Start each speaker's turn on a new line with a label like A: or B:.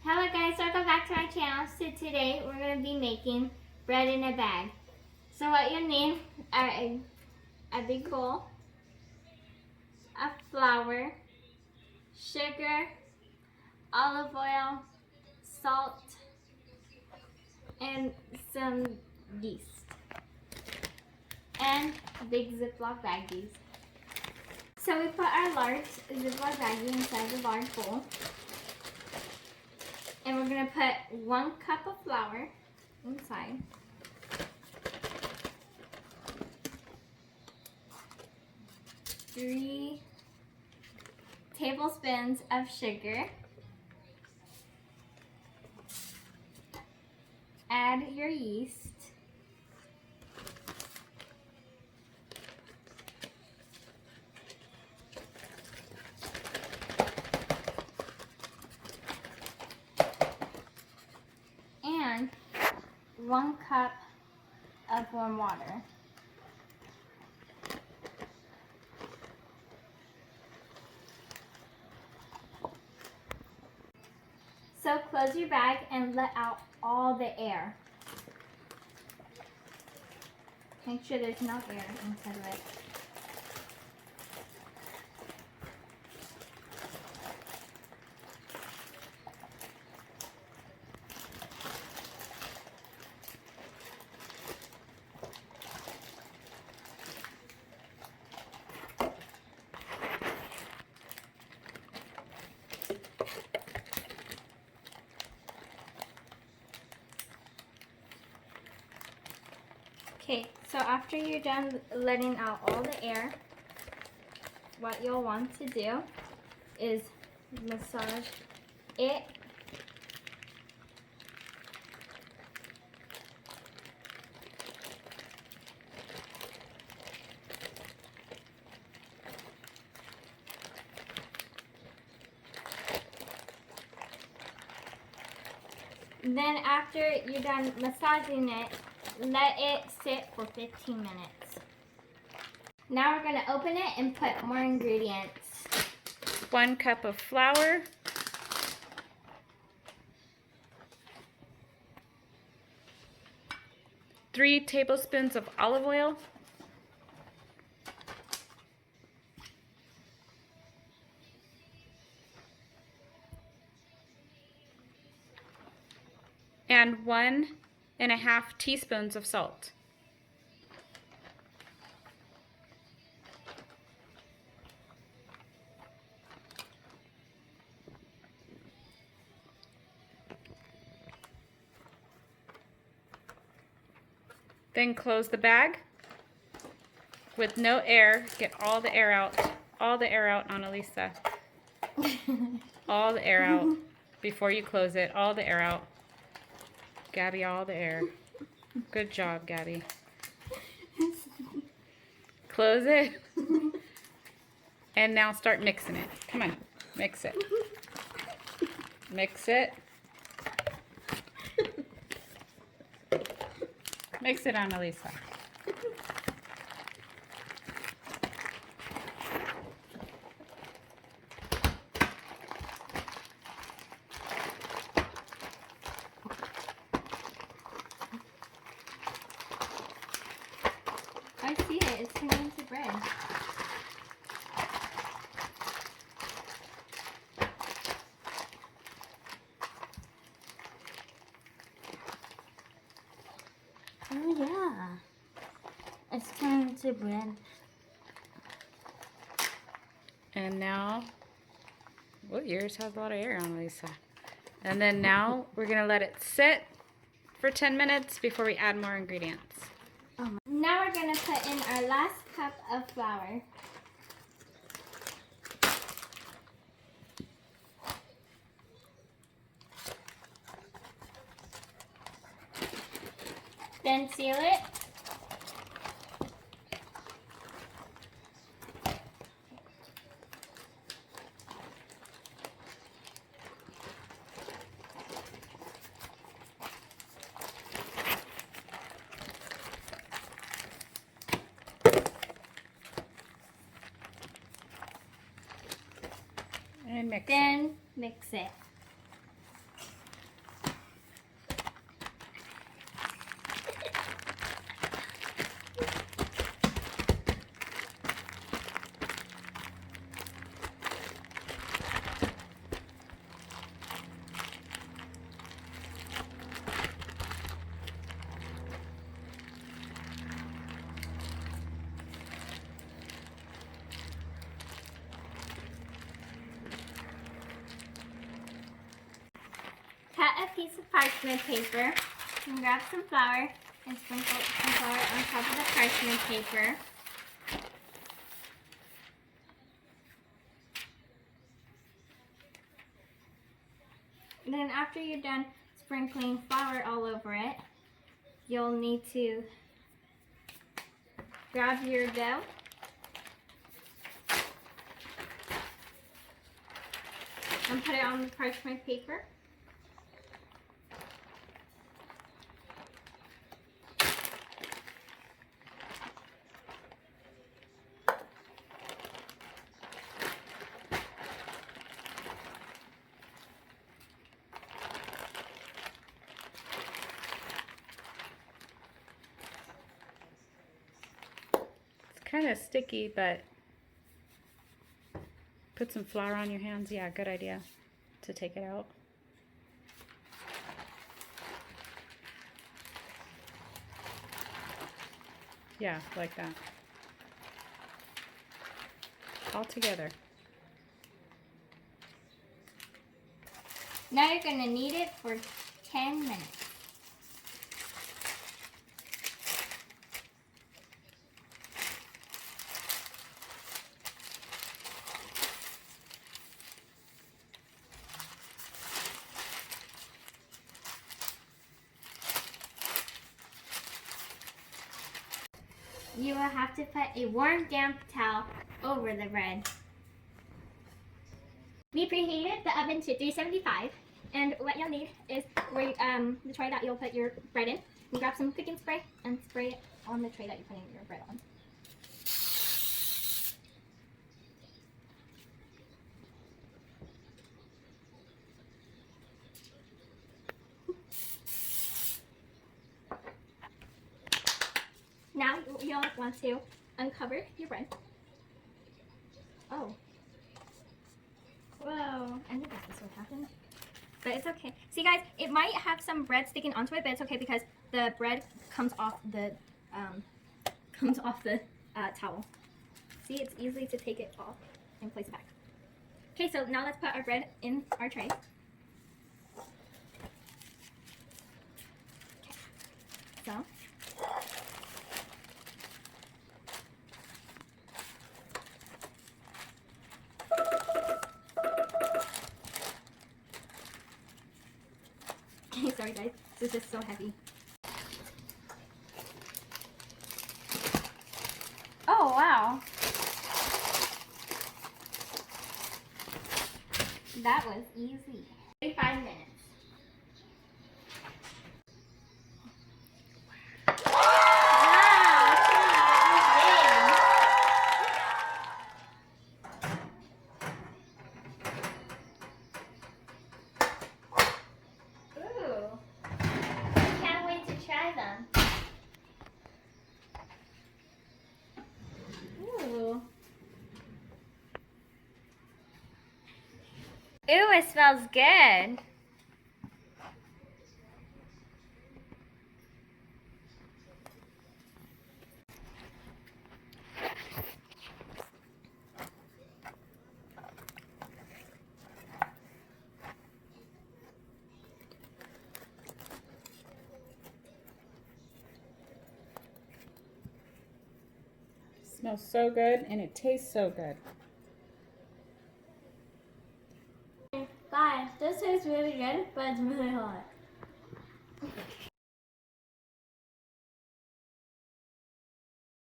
A: Hello guys, welcome back to my channel. So today we're going to be making bread in a bag. So what you'll need are a big bowl, a flour, sugar, olive oil, salt, and some yeast. And big Ziploc baggies. So we put our large Ziploc baggie inside the large bowl. And we're going to put 1 cup of flour inside. Three tablespoons of sugar. Add your yeast. And 1 cup of warm water. So close your bag and let out all the air. Make sure there's no air inside of it. Okay, so after you're done letting out all the air, what you'll want to do is massage it . Then after you're done massaging it, let it sit for 15 minutes. Now we're going to open it and put more ingredients.
B: 1 cup of flour, 3 tablespoons of olive oil, and 1.5 teaspoons of salt. Then close the bag with no air. Get all the air out. All the air out, Analisa. All the air out before you close it. All the air out. Gabby, all the air. Good job, Gabby. Close it. And now start mixing it. Come on, mix it. Mix it. Mix it, Analisa.
A: I see it. It's turning into bread. Oh yeah. It's turning into bread.
B: And now, well, yours has a lot of air, Analisa. And then now we're going to let it sit for 10 minutes before we add more ingredients.
A: Now we're going to put in our last cup of flour. Then seal it.
B: And mix it.
A: Then mix it. cut a piece of parchment paper and grab some flour and sprinkle some flour on top of the parchment paper. And then after you're done sprinkling flour all over it, you'll need to grab your dough and put it on the parchment paper.
B: Kind of sticky, but put some flour on your hands. Yeah, good idea to take it out. Yeah, like that. All together.
A: Now you're going to knead it for 10 minutes. You will have to put a warm, damp towel over the bread. We preheated the oven to 375, and what you'll need is the tray that you'll put your bread in. You grab some cooking spray and spray it on the tray that you're putting your bread on. Now you'll want to uncover your bread. Oh. Whoa. I knew this would happen. But it's okay. See guys, it might have some bread sticking onto it, but it's okay because the bread comes off the towel. See, it's easy to take it off and place it back. Okay, so now let's put our bread in our tray. Okay. So sorry guys, this is just so heavy. Oh wow. That was easy. 35 minutes. Ooh, it smells good.
B: Smells so good and it tastes so good.
A: Guys, this tastes really good, but it's really hot.